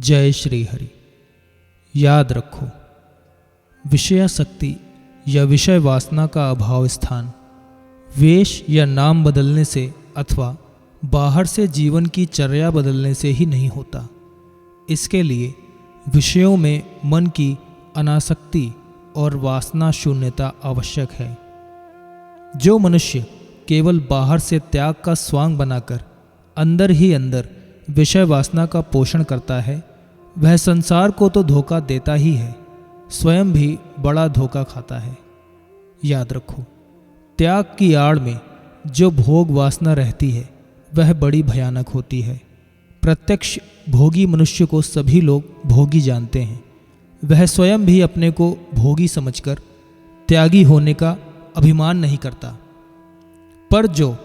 जय श्री हरि। याद रखो, विषयासक्ति या विषय वासना का अभाव स्थान वेश या नाम बदलने से अथवा बाहर से जीवन की चर्या बदलने से ही नहीं होता। इसके लिए विषयों में मन की अनासक्ति और वासना शून्यता आवश्यक है। जो मनुष्य केवल बाहर से त्याग का स्वांग बनाकर अंदर ही अंदर विषय वासना का पोषण करता है, वह संसार को तो धोखा देता ही है, स्वयं भी बड़ा धोखा खाता है। याद रखो, त्याग की आड़ में जो भोग वासना रहती है वह बड़ी भयानक होती है। प्रत्यक्ष भोगी मनुष्य को सभी लोग भोगी जानते हैं। वह स्वयं भी अपने को भोगी समझकर त्यागी होने का अभिमान नहीं करता। पर जो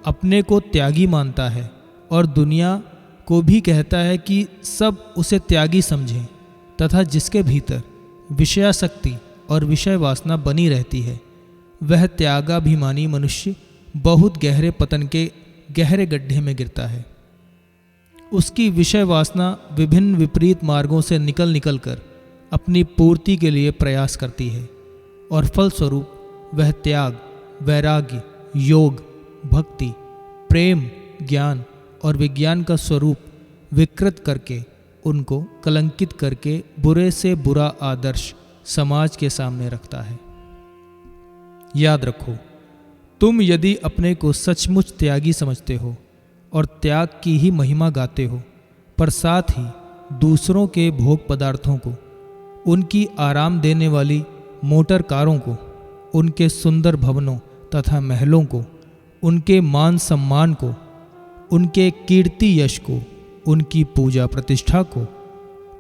अपने को त्यागी मानता है और दुनिया को भी कहता है कि सब उसे त्यागी समझें, तथा जिसके भीतर विषयासक्ति और विषय वासना बनी रहती है, वह त्यागाभिमानी मनुष्य बहुत गहरे पतन के गहरे गड्ढे में गिरता है। उसकी विषय वासना विभिन्न विपरीत मार्गों से निकल कर अपनी पूर्ति के लिए प्रयास करती है और फलस्वरूप वह त्याग, वैराग्य, योग, भक्ति, प्रेम, ज्ञान और विज्ञान का स्वरूप विकृत करके, उनको कलंकित करके बुरे से बुरा आदर्श समाज के सामने रखता है। याद रखो, तुम यदि अपने को सचमुच त्यागी समझते हो और त्याग की ही महिमा गाते हो, पर साथ ही दूसरों के भोग पदार्थों को, उनकी आराम देने वाली मोटर कारों को, उनके सुंदर भवनों तथा महलों को, उनके मान सम्मान को, उनके कीर्ति यश को, उनकी पूजा प्रतिष्ठा को,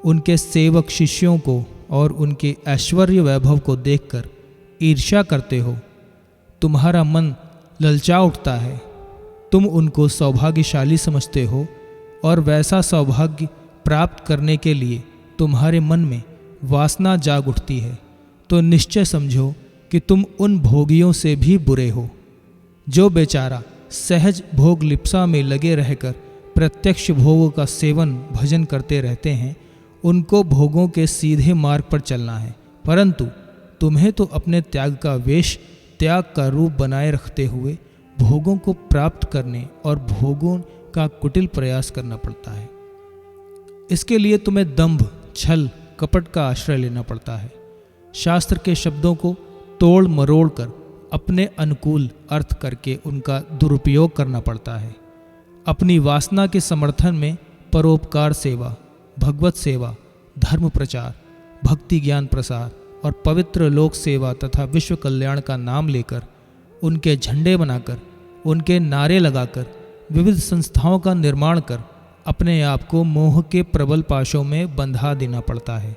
उनके सेवक शिष्यों को और उनके ऐश्वर्य वैभव को देखकर ईर्ष्या करते हो, तुम्हारा मन ललचा उठता है। तुम उनको सौभाग्यशाली समझते हो और वैसा सौभाग्य प्राप्त करने के लिए तुम्हारे मन में वासना जाग उठती है, तो निश्चय समझो कि तुम उन भोगियों से भी बुरे हो। जो बेचारा सहज भोग लिप्सा में लगे रहकर प्रत्यक्ष भोगों का सेवन भजन करते रहते हैं, उनको भोगों के सीधे मार्ग पर चलना है, परंतु तुम्हें तो अपने त्याग का वेश, त्याग का रूप बनाए रखते हुए भोगों को प्राप्त करने और भोगों का कुटिल प्रयास करना पड़ता है। इसके लिए तुम्हें दंभ, छल, कपट का आश्रय लेना पड़ता है। शास्त्र के शब्दों को तोड़ मरोड़ कर अपने अनुकूल अर्थ करके उनका दुरुपयोग करना पड़ता है। अपनी वासना के समर्थन में परोपकार सेवा, भगवत सेवा, धर्म प्रचार, भक्ति ज्ञान प्रसार और पवित्र लोक सेवा तथा विश्व कल्याण का नाम लेकर, उनके झंडे बनाकर, उनके नारे लगाकर, विविध संस्थाओं का निर्माण कर अपने आप को मोह के प्रबल पाशों में बंधा देना पड़ता है।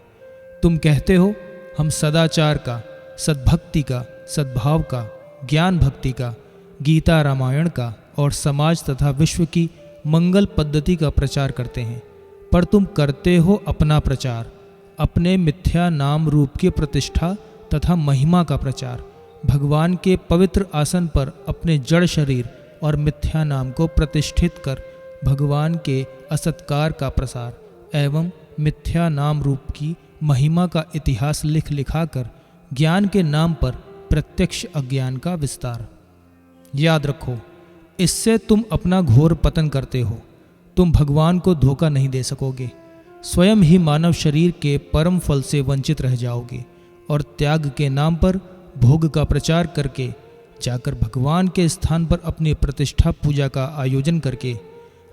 तुम कहते हो हम सदाचार का, सद्भक्ति का, सद्भाव का, ज्ञान भक्ति का, गीता रामायण का और समाज तथा विश्व की मंगल पद्धति का प्रचार करते हैं, पर तुम करते हो अपना प्रचार, अपने मिथ्या नाम रूप की प्रतिष्ठा तथा महिमा का प्रचार, भगवान के पवित्र आसन पर अपने जड़ शरीर और मिथ्या नाम को प्रतिष्ठित कर भगवान के असत्कार का प्रसार एवं मिथ्या नाम रूप की महिमा का इतिहास लिख लिखा कर ज्ञान के नाम पर प्रत्यक्ष अज्ञान का विस्तार। याद रखो, इससे तुम अपना घोर पतन करते हो। तुम भगवान को धोखा नहीं दे सकोगे, स्वयं ही मानव शरीर के परम फल से वंचित रह जाओगे और त्याग के नाम पर भोग का प्रचार करके जाकर भगवान के स्थान पर अपनी प्रतिष्ठा पूजा का आयोजन करके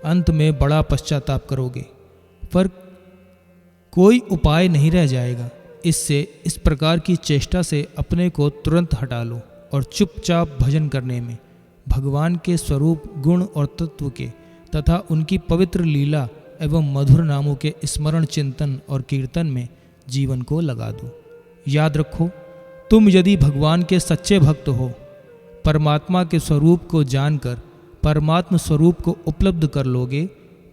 अंत में बड़ा पश्चाताप करोगे, पर कोई उपाय नहीं रह जाएगा। इससे इस प्रकार की चेष्टा से अपने को तुरंत हटा लो और चुपचाप भजन करने में, भगवान के स्वरूप, गुण और तत्व के तथा उनकी पवित्र लीला एवं मधुर नामों के स्मरण, चिंतन और कीर्तन में जीवन को लगा दो। याद रखो, तुम यदि भगवान के सच्चे भक्त हो, परमात्मा के स्वरूप को जानकर परमात्म स्वरूप को उपलब्ध कर लोगे,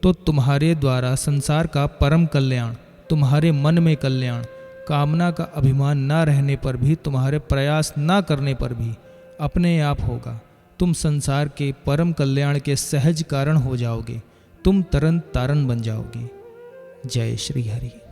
तो तुम्हारे द्वारा संसार का परम कल्याण, तुम्हारे मन में कल्याण, कामना का अभिमान न रहने पर भी, तुम्हारे प्रयास न करने पर भी अपने आप होगा। तुम संसार के परम कल्याण के सहज कारण हो जाओगे। तुम तरन तारण बन जाओगे। जय श्री हरि।